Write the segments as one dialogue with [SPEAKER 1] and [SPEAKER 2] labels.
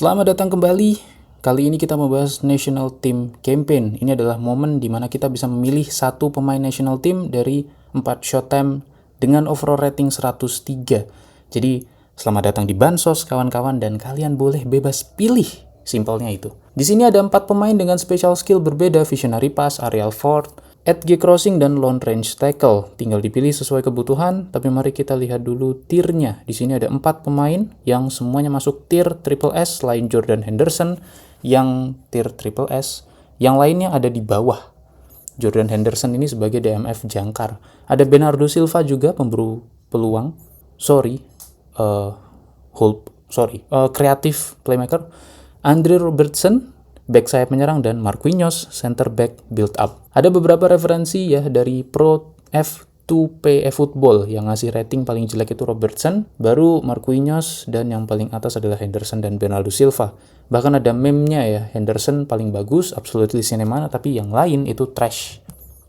[SPEAKER 1] Selamat datang kembali. Kali ini kita membahas National Team Campaign. Ini adalah momen di mana kita bisa memilih satu pemain national team dari 4 Showtime dengan overall rating 103. Jadi, selamat datang di Bansos kawan-kawan dan kalian boleh bebas pilih. Simpelnya itu. Di sini ada 4 pemain dengan special skill berbeda, Visionary Pass, Aerial Fort, Edge Crossing, dan Long Range Tackle. Tinggal dipilih sesuai kebutuhan, tapi mari kita lihat dulu tiernya. Di sini ada 4 pemain yang semuanya masuk tier Triple S selain Jordan Henderson yang tier Triple S. Yang lainnya ada di bawah. Jordan Henderson ini sebagai DMF jangkar. Ada Bernardo Silva juga pemburu peluang. Kreatif playmaker. Andre Robertson, back sayap menyerang, dan Marquinhos, center back build up. Ada beberapa referensi ya dari Pro F2P Football yang ngasih rating paling jelek itu Robertson, baru Marquinhos, dan yang paling atas adalah Henderson dan Bernardo Silva. Bahkan ada meme-nya ya, Henderson paling bagus, absolutely cinema, tapi yang lain itu trash.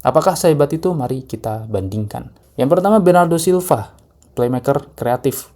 [SPEAKER 1] Apakah sehebat itu? Mari kita bandingkan. Yang pertama Bernardo Silva, playmaker kreatif,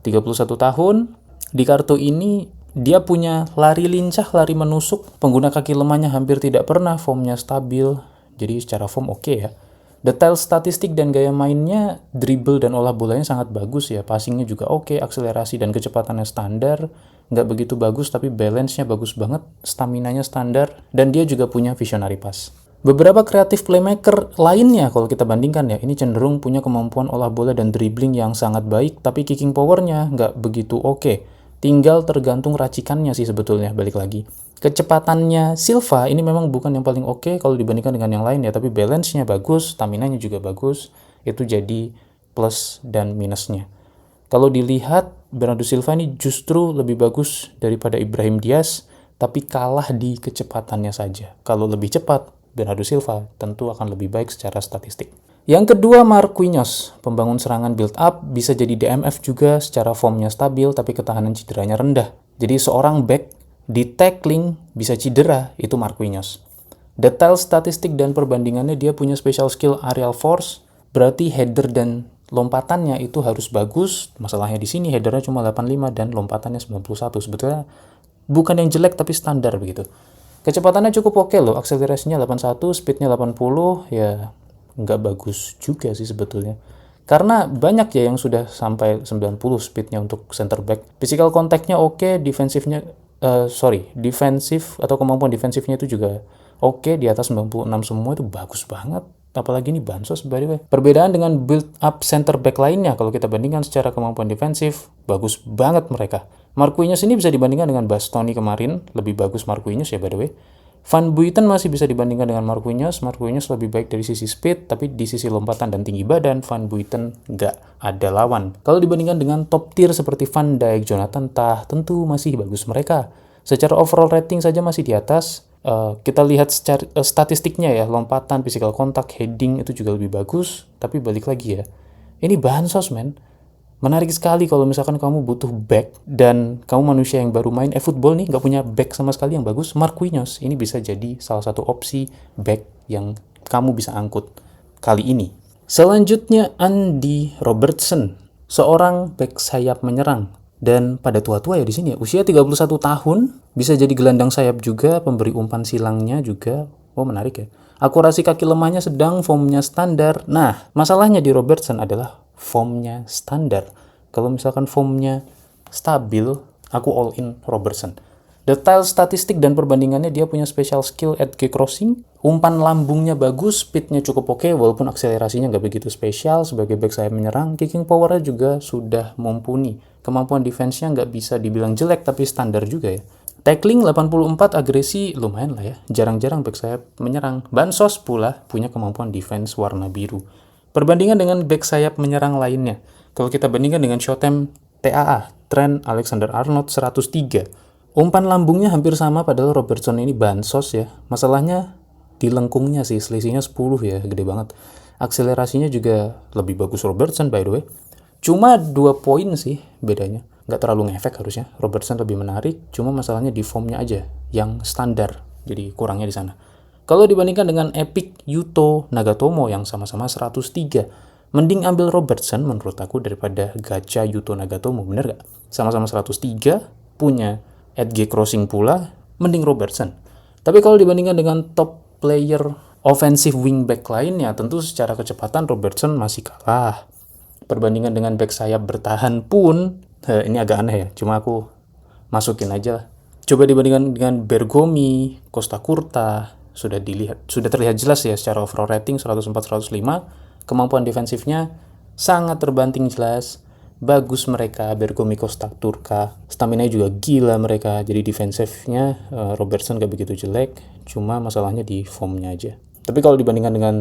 [SPEAKER 1] 31 tahun. Di kartu ini dia punya lari lincah, lari menusuk, pengguna kaki lemahnya hampir tidak pernah, formnya stabil, jadi secara form oke ya. Detail statistik dan gaya mainnya, dribble dan olah bolanya sangat bagus ya, passingnya juga oke, akselerasi dan kecepatannya standar, nggak begitu bagus tapi balance-nya bagus banget, staminanya standar, dan dia juga punya visionary pass. Beberapa kreatif playmaker lainnya kalau kita bandingkan ya, ini cenderung punya kemampuan olah bola dan dribbling yang sangat baik, tapi kicking powernya nggak begitu oke. Tinggal tergantung racikannya sih sebetulnya, balik lagi. Kecepatannya Silva ini memang bukan yang paling oke kalau dibandingkan dengan yang lain ya, tapi balance-nya bagus, stamina-nya juga bagus, itu jadi plus dan minusnya. Kalau dilihat, Bernardo Silva ini justru lebih bagus daripada Ibrahim Diaz, tapi kalah di kecepatannya saja. Kalau lebih cepat, Bernardo Silva tentu akan lebih baik secara statistik. Yang kedua Marquinhos, pembangun serangan build up, bisa jadi DMF juga secara formnya stabil tapi ketahanan cederanya rendah. Jadi seorang back di tackling bisa cedera, itu Marquinhos. Detail statistik dan perbandingannya, dia punya special skill aerial force, berarti header dan lompatannya itu harus bagus. Masalahnya di sini headernya cuma 85 dan lompatannya 91. Sebetulnya bukan yang jelek tapi standar begitu. Kecepatannya cukup oke loh, akselerasinya 81, speednya 80, ya nggak bagus juga sih sebetulnya. Karena banyak ya yang sudah sampai 90 speednya untuk center back. Physical contact-nya oke, defensif atau kemampuan defensifnya itu juga oke, di atas 96 semua, itu bagus banget. Apalagi ini Bansos by the way. Perbedaan dengan build up center back lainnya, kalau kita bandingkan secara kemampuan defensif, bagus banget mereka. Marquinhos ini bisa dibandingkan dengan Bastoni kemarin, lebih bagus Marquinhos ya by the way. Van Buiten masih bisa dibandingkan dengan Marquinhos. Marquinhos lebih baik dari sisi speed, tapi di sisi lompatan dan tinggi badan, Van Buiten nggak ada lawan. Kalau dibandingkan dengan top tier seperti Van Dijk, Jonathan Tah, tentu masih bagus mereka. Secara overall rating saja masih di atas. Kita lihat secara statistiknya ya, lompatan, physical contact, heading itu juga lebih bagus. Tapi balik lagi ya, ini Bansos men. Menarik sekali kalau misalkan kamu butuh back dan kamu manusia yang baru main football nih, nggak punya back sama sekali yang bagus, Marquinhos ini bisa jadi salah satu opsi back yang kamu bisa angkut kali ini. Selanjutnya Andy Robertson, seorang back sayap menyerang, dan pada tua-tua ya di sini ya, usia 31 tahun, bisa jadi gelandang sayap juga, pemberi umpan silangnya juga. Oh menarik ya. Akurasi kaki lemahnya sedang, formnya standar. Nah, masalahnya di Robertson adalah formnya standar. Kalau misalkan formnya stabil, aku all in Robertson. Detail statistik dan perbandingannya, dia punya special skill edge crossing, umpan lambungnya bagus, speednya cukup oke, walaupun akselerasinya nggak begitu spesial sebagai back sayap menyerang. Kicking powernya juga sudah mumpuni. Kemampuan defense-nya nggak bisa dibilang jelek, tapi standar juga ya. Tackling 84, agresi lumayan lah ya. Jarang-jarang back sayap menyerang. Bansos pula punya kemampuan defense warna biru. Perbandingan dengan back sayap menyerang lainnya, kalau kita bandingkan dengan Showtime TAA, Trent Alexander-Arnold 103, umpan lambungnya hampir sama, padahal Robertson ini Bansos ya. Masalahnya di lengkungnya sih, selisihnya 10 ya, gede banget. Akselerasinya juga lebih bagus Robertson by the way. Cuma 2 poin sih bedanya. Nggak terlalu ngefek harusnya. Robertson lebih menarik, cuma masalahnya di formnya aja yang standar. Jadi kurangnya di sana. Kalau dibandingkan dengan Epic Yuto Nagatomo yang sama-sama 103, mending ambil Robertson menurut aku daripada Gacha Yuto Nagatomo, bener gak? Sama-sama 103, punya Edge crossing pula, mending Robertson. Tapi kalau dibandingkan dengan top player offensive wingback lainnya, tentu secara kecepatan Robertson masih kalah. Perbandingan dengan back sayap bertahan pun, ini agak aneh ya, cuma aku masukin aja lah. Coba dibandingkan dengan Bergomi, Costa Curta, sudah terlihat jelas ya secara overall rating 104-105, kemampuan defensifnya sangat terbanting jelas. Bagus mereka, Bergomi, Costa Curta, stamina juga gila mereka. Jadi defensifnya Robertson gak begitu jelek, cuma masalahnya di formnya aja. Tapi kalau dibandingkan dengan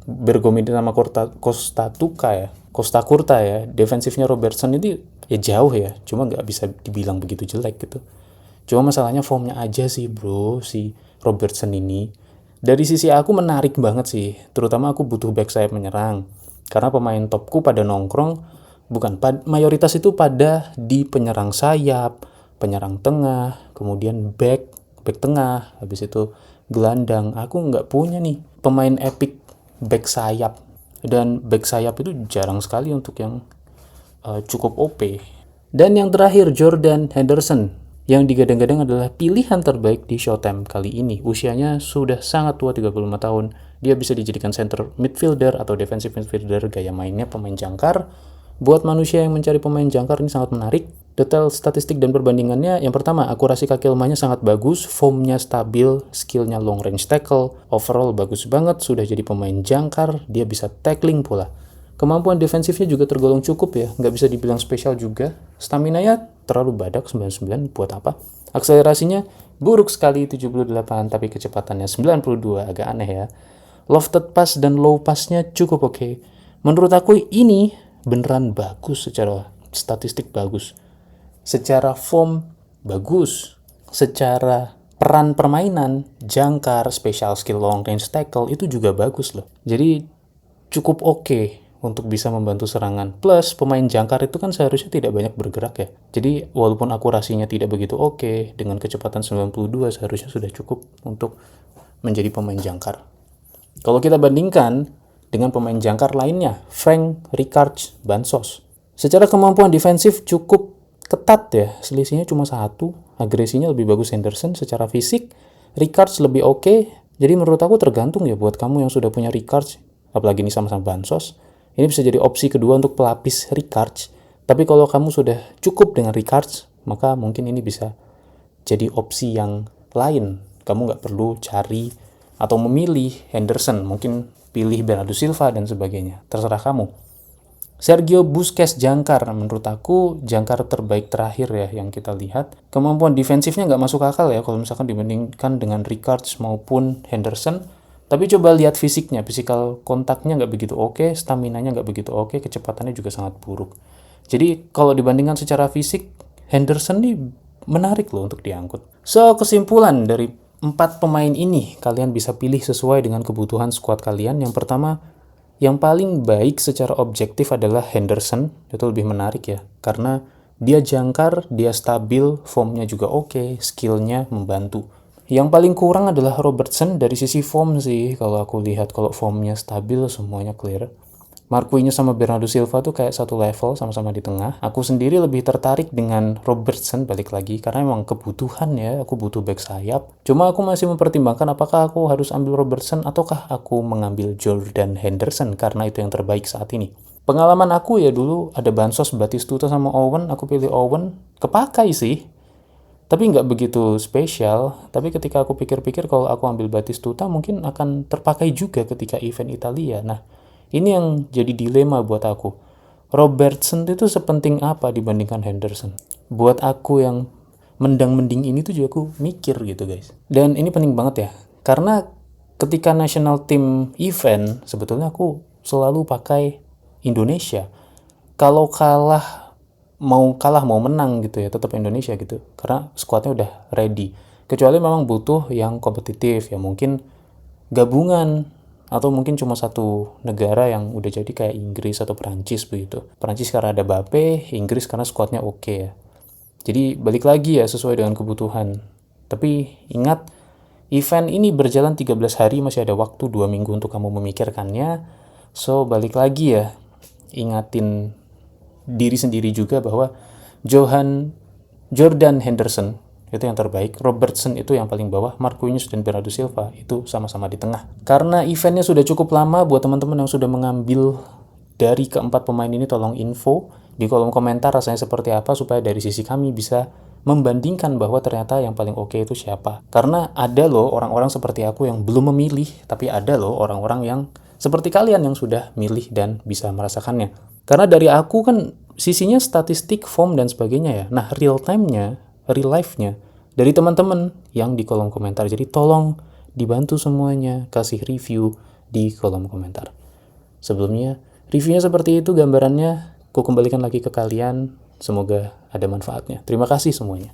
[SPEAKER 1] Bergomi sama Costa Curta ya, defensifnya Robertson itu ya jauh ya, cuma nggak bisa dibilang begitu jelek gitu. Cuma masalahnya formnya aja sih bro, si Robertson ini. Dari sisi aku menarik banget sih, terutama aku butuh back sayap menyerang. Karena pemain topku pada nongkrong, mayoritas itu pada di penyerang sayap, penyerang tengah, kemudian back tengah, habis itu gelandang. Aku nggak punya nih pemain epic back sayap. Dan back sayap itu jarang sekali untuk yang cukup OP. Dan yang terakhir, Jordan Henderson, yang digadang-gadang adalah pilihan terbaik di Showtime kali ini. Usianya sudah sangat tua, 35 tahun. Dia bisa dijadikan center midfielder atau defensive midfielder, gaya mainnya pemain jangkar. Buat manusia yang mencari pemain jangkar ini sangat menarik. Detail statistik dan perbandingannya, yang pertama, akurasi kaki lemahnya sangat bagus, formnya stabil, skillnya long range tackle, overall bagus banget, sudah jadi pemain jangkar, dia bisa tackling pula. Kemampuan defensifnya juga tergolong cukup ya, nggak bisa dibilang spesial juga. Stamina-nya terlalu badak, 99, buat apa? Akselerasinya buruk sekali, 78, tapi kecepatannya 92, agak aneh ya. Lofted pass dan low pass-nya cukup oke. Menurut aku ini beneran bagus, secara statistik bagus, secara form bagus, secara peran permainan jangkar, special skill long range tackle itu juga bagus loh. Jadi cukup oke untuk bisa membantu serangan. Plus pemain jangkar itu kan seharusnya tidak banyak bergerak ya. Jadi walaupun akurasinya tidak begitu oke, dengan kecepatan 92 seharusnya sudah cukup untuk menjadi pemain jangkar. Kalau kita bandingkan dengan pemain jangkar lainnya, Frank Rijkaard, Bansos, secara kemampuan defensif cukup ketat ya, selisihnya cuma 1, agresinya lebih bagus Henderson. Secara fisik, Rijkaard lebih oke. Jadi menurut aku tergantung ya, buat kamu yang sudah punya Rijkaard, apalagi ini sama-sama Bansos, ini bisa jadi opsi kedua untuk pelapis Rijkaard. Tapi kalau kamu sudah cukup dengan Rijkaard, maka mungkin ini bisa jadi opsi yang lain. Kamu nggak perlu cari atau memilih Henderson, mungkin pilih Bernardo Silva dan sebagainya, terserah kamu. Sergio Busquets jangkar, menurut aku jangkar terbaik terakhir ya yang kita lihat. Kemampuan defensifnya nggak masuk akal ya kalau misalkan dibandingkan dengan Rijkaard maupun Henderson. Tapi coba lihat fisiknya, physical kontaknya nggak begitu oke, stamina-nya nggak begitu oke, kecepatannya juga sangat buruk. Jadi kalau dibandingkan secara fisik, Henderson nih menarik loh untuk diangkut. So, kesimpulan dari 4 pemain ini, kalian bisa pilih sesuai dengan kebutuhan skuad kalian. Yang pertama, yang paling baik secara objektif adalah Henderson. Itu lebih menarik ya, karena dia jangkar, dia stabil, formnya juga oke, skillnya membantu. Yang paling kurang adalah Robertson dari sisi form sih. Kalau aku lihat, kalau formnya stabil, semuanya clear. Marquinhos sama Bernardo Silva tuh kayak satu level, sama-sama di tengah. Aku sendiri lebih tertarik dengan Robertson, balik lagi, karena emang kebutuhan ya, aku butuh back sayap. Cuma aku masih mempertimbangkan apakah aku harus ambil Robertson ataukah aku mengambil Jordan Henderson, karena itu yang terbaik saat ini. Pengalaman aku ya dulu ada Bansos, Batistuta sama Owen, aku pilih Owen, kepakai sih. Tapi nggak begitu spesial. Tapi ketika aku pikir-pikir, kalau aku ambil Batistuta mungkin akan terpakai juga ketika event Italia. Nah, ini yang jadi dilema buat aku. Robertson itu sepenting apa dibandingkan Henderson? Buat aku yang mendang-mending ini tuh juga aku mikir gitu guys. Dan ini penting banget ya. Karena ketika national team event, sebetulnya aku selalu pakai Indonesia. Kalau kalah mau menang gitu ya, tetap Indonesia gitu. Karena skuadnya udah ready. Kecuali memang butuh yang kompetitif ya, mungkin gabungan. Atau mungkin cuma satu negara yang udah jadi kayak Inggris atau Perancis begitu. Perancis karena ada Mbappe, Inggris karena skuadnya oke ya. Jadi balik lagi ya, sesuai dengan kebutuhan. Tapi ingat, event ini berjalan 13 hari, masih ada waktu 2 minggu untuk kamu memikirkannya. So balik lagi ya, ingatin diri sendiri juga bahwa Jordan Henderson itu yang terbaik, Robertson itu yang paling bawah, Marquinhos dan Bernardo Silva itu sama-sama di tengah. Karena eventnya sudah cukup lama, buat teman-teman yang sudah mengambil dari keempat pemain ini, tolong info di kolom komentar rasanya seperti apa, supaya dari sisi kami bisa membandingkan bahwa ternyata yang paling oke itu siapa. Karena ada loh orang-orang seperti aku yang belum memilih, tapi ada loh orang-orang yang seperti kalian yang sudah milih dan bisa merasakannya. Karena dari aku kan sisinya statistik, form, dan sebagainya ya. Nah, real time-nya, real life-nya dari teman-teman yang di kolom komentar. Jadi tolong dibantu semuanya, kasih review di kolom komentar. Sebelumnya, reviewnya seperti itu gambarannya. Aku kembalikan lagi ke kalian. Semoga ada manfaatnya. Terima kasih semuanya.